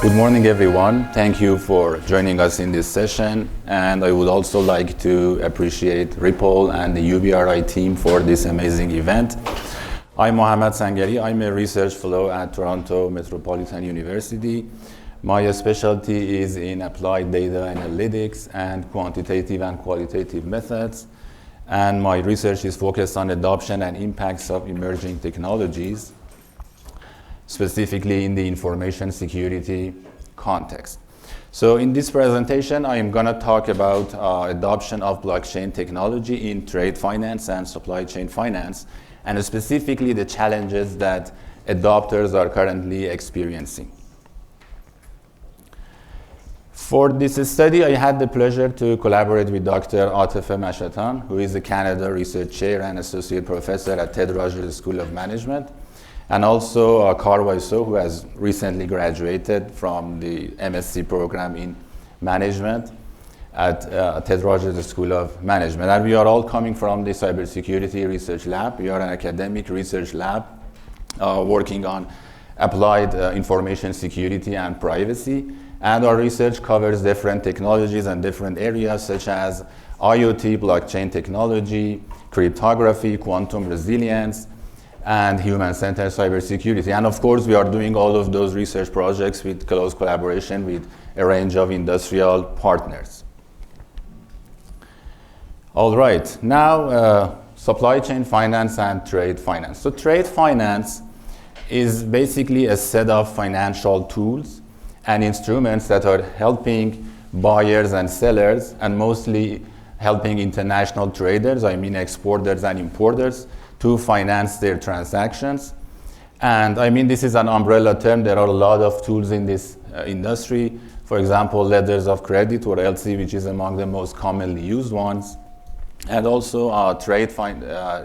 Good morning, everyone. Thank you for joining us in this session. And I would also like to appreciate Ripple and the UBRI team for this amazing event. I'm Mohammad Sangari. I'm a research fellow at Toronto Metropolitan University. My specialty is in applied data analytics and quantitative and qualitative methods. And my research is focused on adoption and impacts of emerging technologies, specifically in the information security context. So in this presentation, I am going to talk about adoption of blockchain technology in trade finance and supply chain finance, and specifically the challenges that adopters are currently experiencing. For this study, I had the pleasure to collaborate with Dr. Atefe Mashatan, who is the Canada Research Chair and Associate Professor at Ted Rogers School of Management, and also Karwai So, who has recently graduated from the MSc program in Management at Ted Rogers School of Management. And we are all coming from the Cybersecurity Research Lab. We are an academic research lab working on applied information security and privacy. And our research covers different technologies and different areas such as IoT, blockchain technology, cryptography, quantum resilience, and human-centered cybersecurity. And of course, we are doing all of those research projects with close collaboration with a range of industrial partners. All right, now supply chain finance and trade finance. So trade finance is basically a set of financial tools and instruments that are helping buyers and sellers, and mostly helping international traders, I mean exporters and importers, to finance their transactions. And I mean, this is an umbrella term. There are a lot of tools in this industry. For example, letters of credit, or LC, which is among the most commonly used ones. And also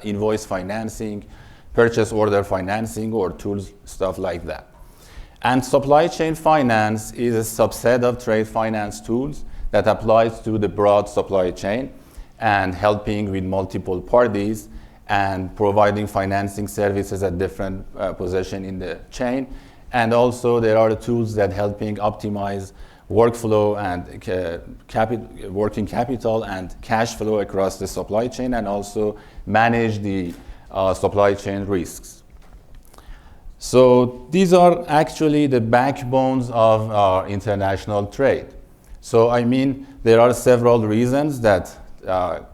invoice financing, purchase order financing, or tools, stuff like that. And supply chain finance is a subset of trade finance tools that applies to the broad supply chain and helping with multiple parties and providing financing services at different position in the chain. And also there are tools that helping optimize workflow and working capital and cash flow across the supply chain, and also manage the supply chain risks. So these are actually the backbones of international trade. So I mean, there are several reasons that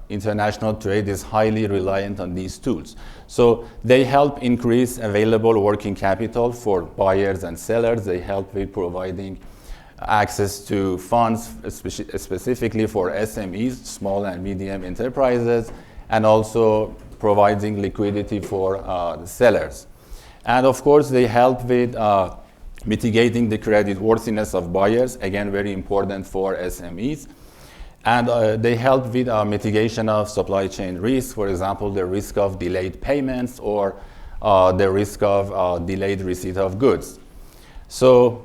international trade is highly reliant on these tools. So they help increase available working capital for buyers and sellers. They help with providing access to funds, specifically for SMEs, small and medium enterprises, and also providing liquidity for the sellers. And of course, they help with mitigating the credit worthiness of buyers, again, very important for SMEs. And they help with mitigation of supply chain risk, for example, the risk of delayed payments or the risk of delayed receipt of goods. So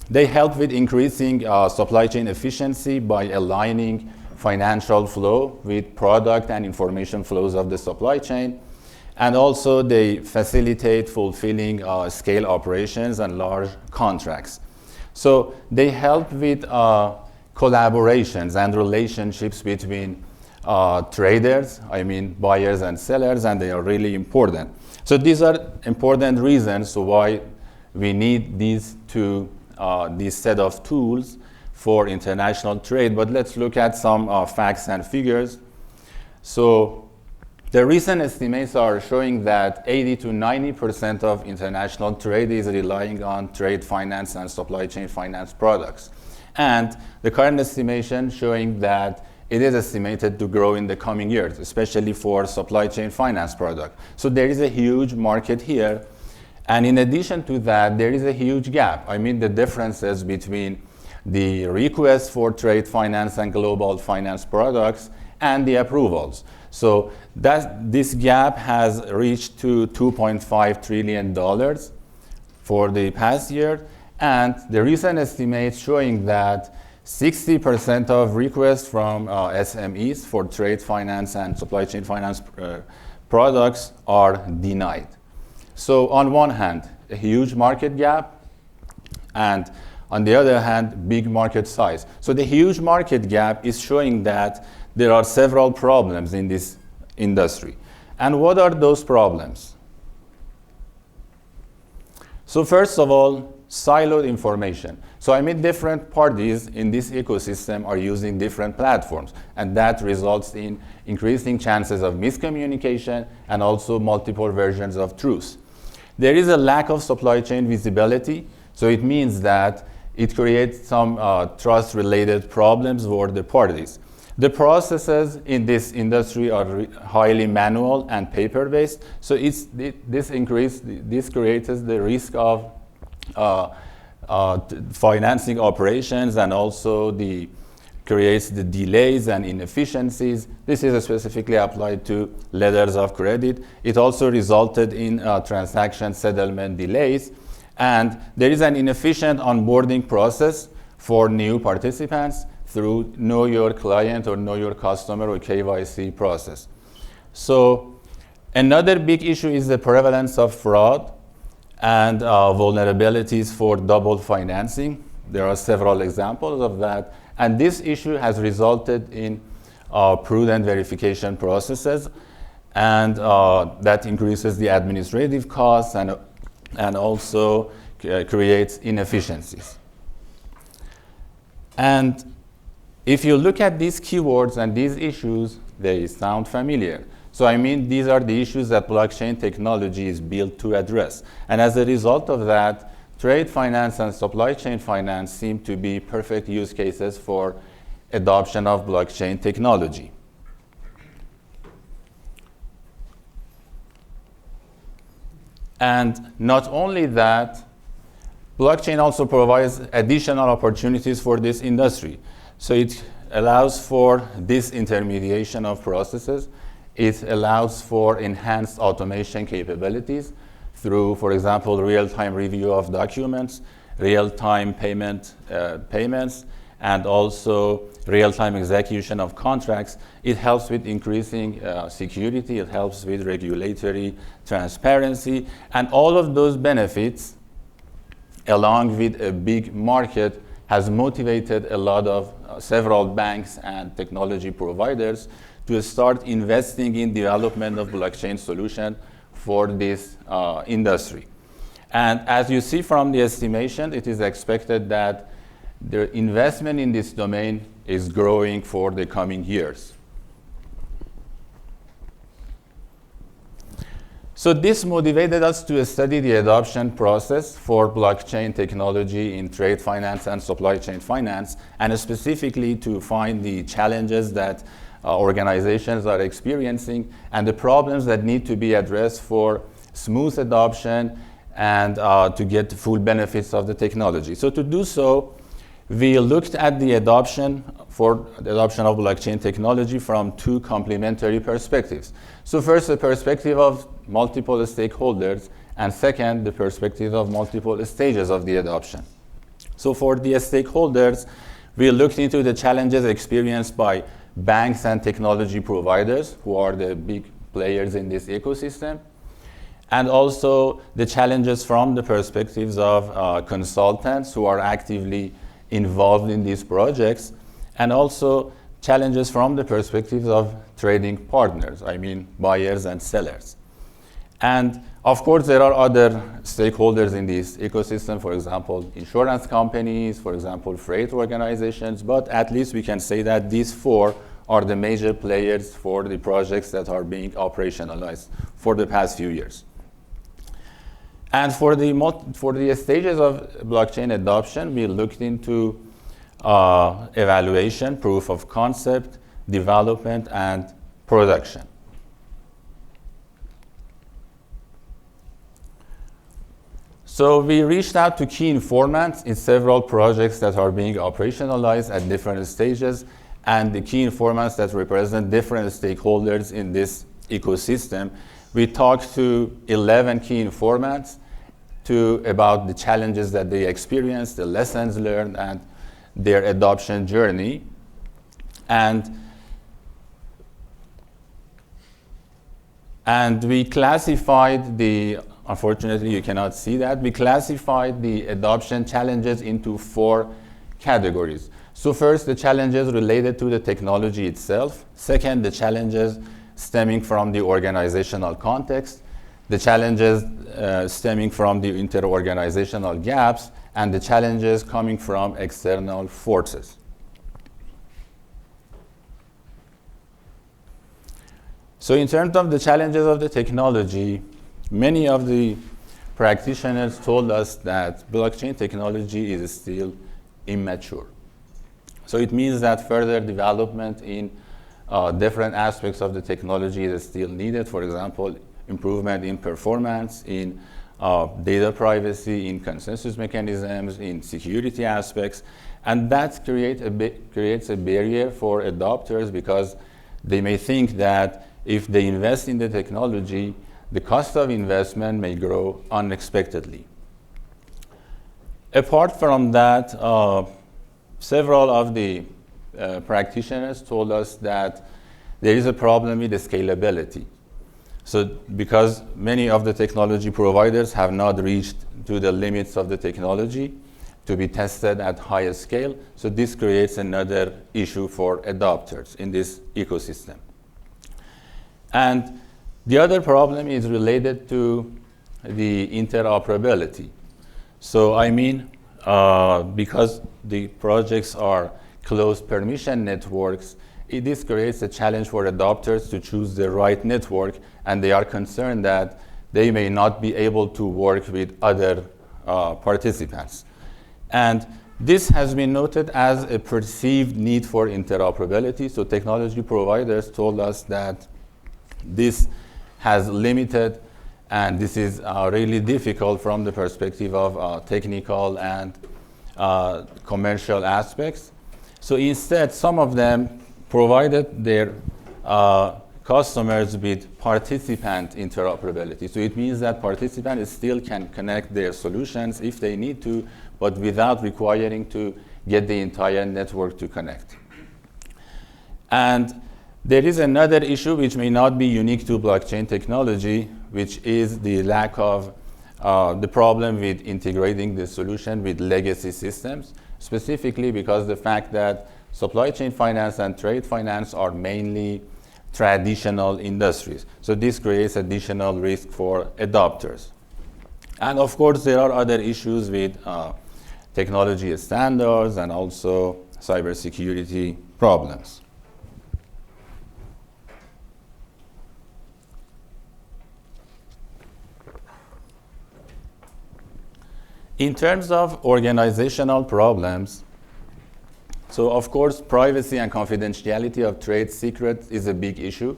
they help with increasing supply chain efficiency by aligning financial flow with product and information flows of the supply chain. And also they facilitate fulfilling scale operations and large contracts. So they help with collaborations and relationships between traders, I mean buyers and sellers, and they are really important. So these are important reasons why we need these set of tools for international trade. But let's look at some facts and figures. So the recent estimates are showing that 80 to 90% of international trade is relying on trade finance and supply chain finance products. And the current estimation showing that it is estimated to grow in the coming years, especially for supply chain finance product. So there is a huge market here. And in addition to that, there is a huge gap. I mean, the differences between the requests for trade finance and global finance products and the approvals. So this gap has reached to $2.5 trillion for the past year. And the recent estimates showing that 60% of requests from SMEs for trade finance and supply chain finance products are denied. So on one hand, a huge market gap, and On the other hand, big market size. So the huge market gap is showing that there are several problems in this industry. And what are those problems? So first of all, siloed information. So I mean different parties in this ecosystem are using different platforms, and that results in increasing chances of miscommunication and also multiple versions of truth. There is a lack of supply chain visibility, so it means that it creates some trust-related problems for the parties. The processes in this industry are highly manual and paper-based, so this creates the risk of financing operations, and also creates the delays and inefficiencies. This is specifically applied to letters of credit. It also resulted in transaction settlement delays, and there is an inefficient onboarding process for new participants through Know Your Client or Know Your Customer or KYC process. So another big issue is the prevalence of fraud and vulnerabilities for double financing. There are several examples of that, and this issue has resulted in prudent verification processes, and that increases the administrative costs and also creates inefficiencies. And if you look at these keywords and these issues, they sound familiar. So I mean, these are the issues that blockchain technology is built to address. And as a result of that, trade finance and supply chain finance seem to be perfect use cases for adoption of blockchain technology. And not only that, blockchain also provides additional opportunities for this industry. So it allows for disintermediation of processes. It allows for enhanced automation capabilities through, for example, real-time review of documents, real-time payments, and also real-time execution of contracts. It helps with increasing security. It helps with regulatory transparency. And all of those benefits, along with a big market, has motivated a lot of several banks and technology providers to start investing in development of blockchain solution for this industry. And as you see from the estimation, it is expected that the investment in this domain is growing for the coming years. So this motivated us to study the adoption process for blockchain technology in trade finance and supply chain finance, and specifically to find the challenges that organizations are experiencing and the problems that need to be addressed for smooth adoption and to get the full benefits of the technology. So to do so, we looked at the adoption of blockchain technology from two complementary perspectives. So first, the perspective of multiple stakeholders, and second, the perspective of multiple stages of the adoption. So for the stakeholders, we looked into the challenges experienced by banks and technology providers, who are the big players in this ecosystem, and also the challenges from the perspectives of consultants who are actively involved in these projects, and also challenges from the perspectives of trading partners, I mean buyers and sellers. And of course, there are other stakeholders in this ecosystem, for example, insurance companies, for example, freight organizations, but at least we can say that these four are the major players for the projects that are being operationalized for the past few years. And for the stages of blockchain adoption, we looked into evaluation, proof of concept, development, and production. So we reached out to key informants in several projects that are being operationalized at different stages, and the key informants that represent different stakeholders in this ecosystem. We talked to 11 key informants about the challenges that they experienced, the lessons learned, and their adoption journey. And we classified the unfortunately, you cannot see that. We classified the adoption challenges into 4 categories. So first, the challenges related to the technology itself. Second, the challenges stemming from the organizational context. The challenges stemming from the inter-organizational gaps, and the challenges coming from external forces. So in terms of the challenges of the technology, many of the practitioners told us that blockchain technology is still immature. So it means that further development in different aspects of the technology is still needed. For example, improvement in performance, in data privacy, in consensus mechanisms, in security aspects. And that creates a barrier for adopters, because they may think that if they invest in the technology, the cost of investment may grow unexpectedly. Apart from that, several of the practitioners told us that there is a problem with the scalability. So because many of the technology providers have not reached to the limits of the technology to be tested at higher scale, so this creates another issue for adopters in this ecosystem. And the other problem is related to the interoperability. So I mean, because the projects are closed permission networks, this creates a challenge for adopters to choose the right network, and they are concerned that they may not be able to work with other participants. And this has been noted as a perceived need for interoperability. So technology providers told us that this has limited, and this is really difficult from the perspective of technical and commercial aspects. So instead, some of them provided their customers with participant interoperability. So it means that participants still can connect their solutions if they need to, but without requiring to get the entire network to connect. And there is another issue which may not be unique to blockchain technology, which is the lack of the problem with integrating the solution with legacy systems, specifically because the fact that supply chain finance and trade finance are mainly traditional industries. So this creates additional risk for adopters. And of course, there are other issues with technology standards and also cybersecurity problems. In terms of organizational problems, so of course, privacy and confidentiality of trade secrets is a big issue.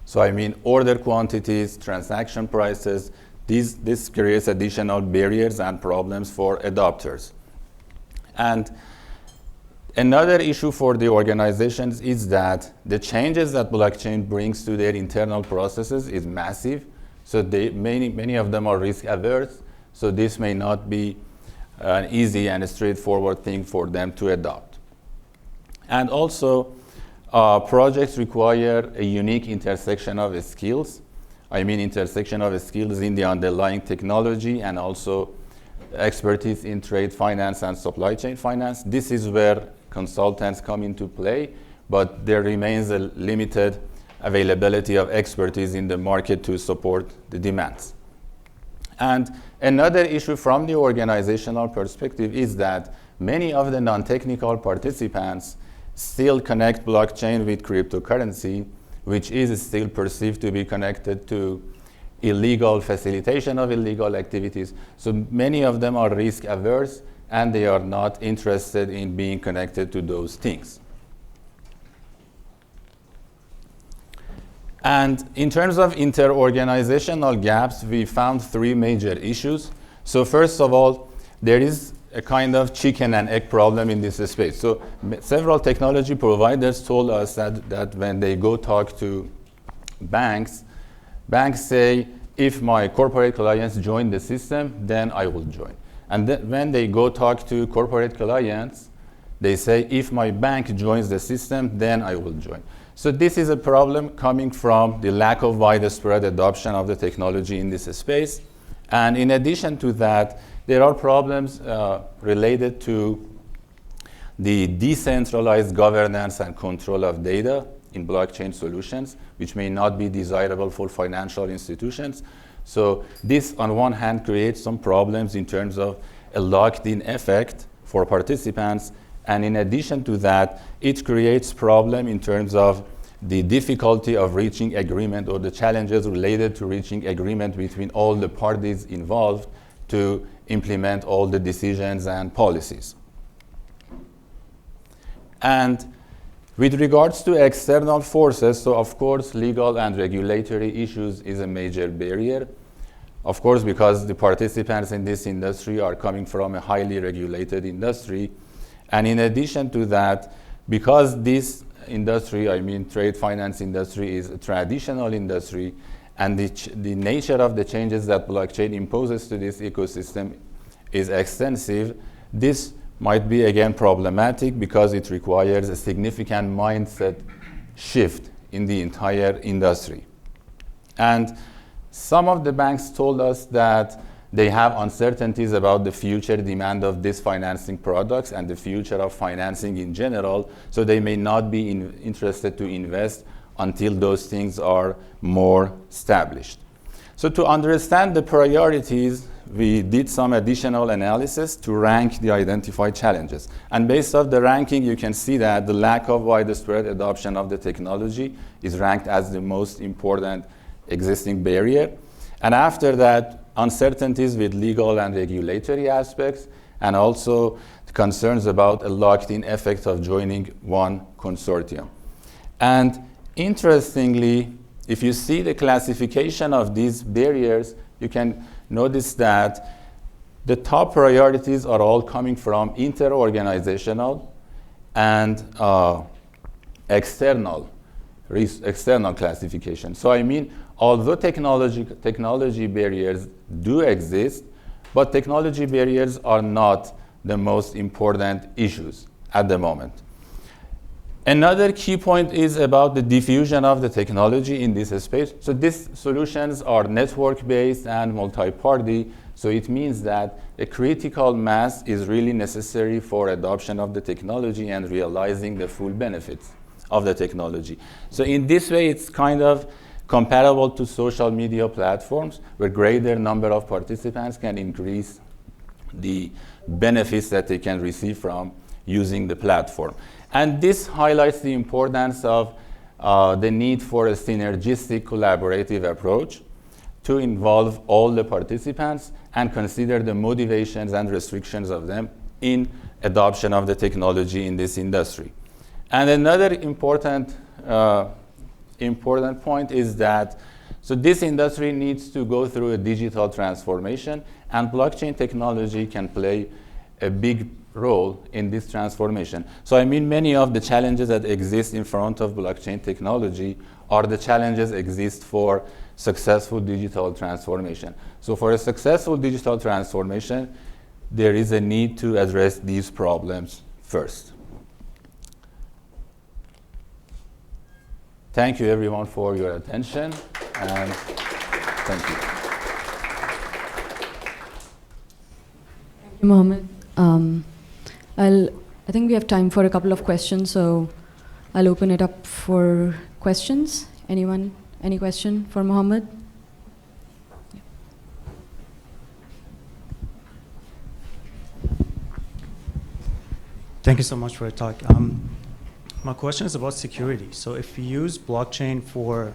So I mean, order quantities, transaction prices, this creates additional barriers and problems for adopters. And another issue for the organizations is that the changes that blockchain brings to their internal processes is massive. So many of them are risk averse. So this may not be an easy and a straightforward thing for them to adopt. And also, projects require a unique intersection of skills. I mean intersection of skills in the underlying technology and also expertise in trade finance and supply chain finance. This is where consultants come into play, but there remains a limited availability of expertise in the market to support the demands. And another issue from the organizational perspective is that many of the non-technical participants still connect blockchain with cryptocurrency, which is still perceived to be connected to illegal facilitation of illegal activities. So many of them are risk averse and they are not interested in being connected to those things. And in terms of inter-organizational gaps, we found 3 major issues. So first of all, there is a kind of chicken and egg problem in this space. So several technology providers told us that when they go talk to banks, banks say, if my corporate clients join the system, then I will join. And when they go talk to corporate clients, they say, if my bank joins the system, then I will join. So this is a problem coming from the lack of widespread adoption of the technology in this space. And in addition to that, there are problems related to the decentralized governance and control of data in blockchain solutions, which may not be desirable for financial institutions. So this, on one hand, creates some problems in terms of a locked-in effect for participants. And in addition to that, it creates problem in terms of the difficulty of reaching agreement or the challenges related to reaching agreement between all the parties involved to implement all the decisions and policies. And with regards to external forces, so of course, legal and regulatory issues is a major barrier. Of course, because the participants in this industry are coming from a highly regulated industry. And in addition to that, because this industry, I mean trade finance industry, is a traditional industry, and the nature of the changes that blockchain imposes to this ecosystem is extensive, this might be again problematic because it requires a significant mindset shift in the entire industry. And some of the banks told us that they have uncertainties about the future demand of these financing products and the future of financing in general, so they may not be interested to invest until those things are more established. So to understand the priorities, we did some additional analysis to rank the identified challenges. And based on the ranking, you can see that the lack of widespread adoption of the technology is ranked as the most important existing barrier. And after that, uncertainties with legal and regulatory aspects, and also concerns about a locked-in effect of joining one consortium. And interestingly, if you see the classification of these barriers, you can notice that the top priorities are all coming from inter-organizational and external classification. So I mean, although technology barriers do exist, but technology barriers are not the most important issues at the moment. Another key point is about the diffusion of the technology in this space. So these solutions are network-based and multi-party, so it means that a critical mass is really necessary for adoption of the technology and realizing the full benefits of the technology. So in this way, it's kind of comparable to social media platforms, where greater number of participants can increase the benefits that they can receive from using the platform. And this highlights the importance of the need for a synergistic collaborative approach to involve all the participants and consider the motivations and restrictions of them in adoption of the technology in this industry. And another important point is that so this industry needs to go through a digital transformation, and blockchain technology can play a big role in this transformation. So I mean, many of the challenges that exist in front of blockchain technology are the challenges exist for successful digital transformation. So for a successful digital transformation, there is a need to address these problems first. Thank you everyone for your attention, and thank you. Thank you, Mohammed. I think we have time for a couple of questions, so I'll open it up for questions. Anyone, any question for Mohammed? Yeah. Thank you so much for your talk. My question is about security. So if you use blockchain for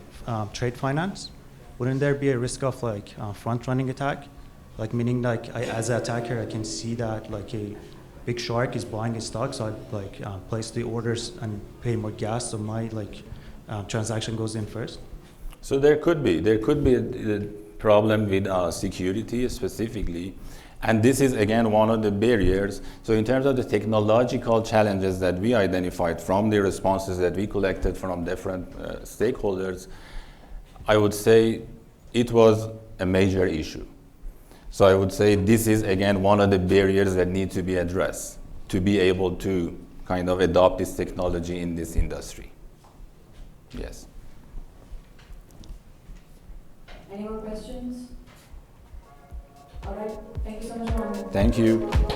trade finance, wouldn't there be a risk of like front-running attack? Like meaning like as an attacker, I can see that like a big shark is buying a stock, so I'd like place the orders and pay more gas, so my like transaction goes in first. So there could be a problem with security specifically, and this is again one of the barriers. So in terms of the technological challenges that we identified from the responses that we collected from different stakeholders, I would say it was a major issue. So I would say this is, again, one of the barriers that need to be addressed to be able to kind of adopt this technology in this industry. Yes. Any more questions? right. Thank you so much, Mohammed. Thank you.